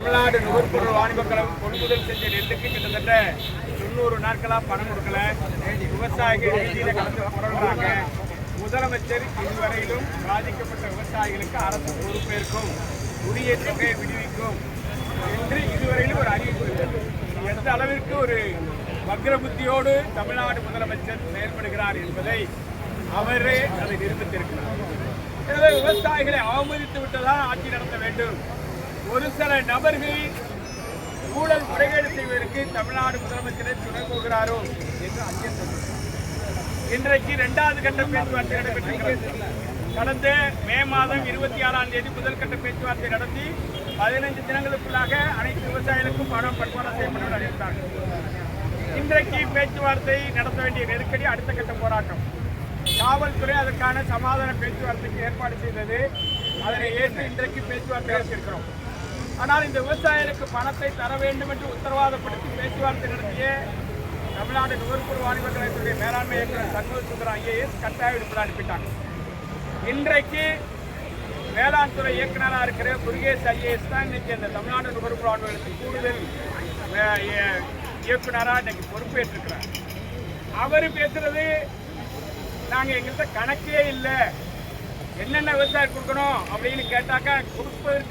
தமிழ்நாடு நுகர்பொருள் வாணிபக் கழகம் கொள்முதல் செஞ்ச நெல்லுக்கு கிட்டத்தட்ட 90 நாட்களாக பணம் கொடுக்கல. விவசாயிகள் வீதியில கலந்து புரள்றாங்க. முதலமைச்சர் இதுவரையிலும் பாதிக்கப்பட்ட விவசாயிகளுக்கு அரசு பொறுப்பேற்கும், உரிய தொகையை விடுவிக்கும் என்று இதுவரையிலும் ஒரு அறிவிப்பு. எந்த அளவிற்கு ஒரு வக்ர புத்தியோடு தமிழ்நாடு முதலமைச்சர் செயல்படுகிறார் என்பதை அவரே அதை நிரூபித்திருக்கிறார். எனவே விவசாயிகளை அவமதித்து விட்டுதான் ஆட்சி நடத்த வேண்டும். ஒரு சில நபர்கள் ஊழல் முறைகேடு செய்வதற்கு தமிழ்நாடு முதலமைச்சரை துணை போகிறாரோ என்று அச்சம். இன்றைக்கு 2வது கட்ட பேச்சுவார்த்தை நடைபெற்றிருக்கிறது. கடந்த மே மாதம் 26ஆம் தேதி முதல் கட்ட பேச்சுவார்த்தை நடத்தி 15 தினங்களுக்குள்ளாக அனைத்து விவசாயிகளுக்கும் பணம் பட்டுவாடா செய்யப்படும் அறிவித்தார்கள். இன்றைக்கு பேச்சுவார்த்தை நடத்த வேண்டிய நெருக்கடி, அடுத்த கட்ட போராட்டம். காவல்துறை அதற்கான சமாதான பேச்சுவார்த்தைக்கு ஏற்பாடு செய்தது. அதனை ஏற்று இன்றைக்கு பேச்சுவார்த்தை நடத்தியிருக்கிறோம். ஆனால் இந்த விவசாயிகளுக்கு பணத்தை தர வேண்டும் என்று உத்தரவாதப்படுத்தி பேச்சுவார்த்தை நடத்திய தமிழ்நாடு நுகர்பொருள் வாணிபக் கழகத்துடைய மேலாண்மை இயக்குநர் சண்முக சுந்தரம் IAS கட்டாய விடுப்பு அனுப்பிட்டாங்க. இன்றைக்கு வேளாண் துறை இயக்குநராக இருக்கிற முருகேஷ் IAS தான் இன்னைக்கு இந்த தமிழ்நாடு நுகர்பொருள் வாணிபகத்துக்கு கூடுதல் இயக்குநராக இன்னைக்கு பொறுப்பேற்றிருக்கிறார். அவர் பேசுறது, நாங்கள் எங்கள்கிட்ட கணக்கே இல்லை, என்னென்ன விவசாயம் கொடுக்கணும் அப்படின்னு கேட்டாக்கா கொடுப்பதற்கு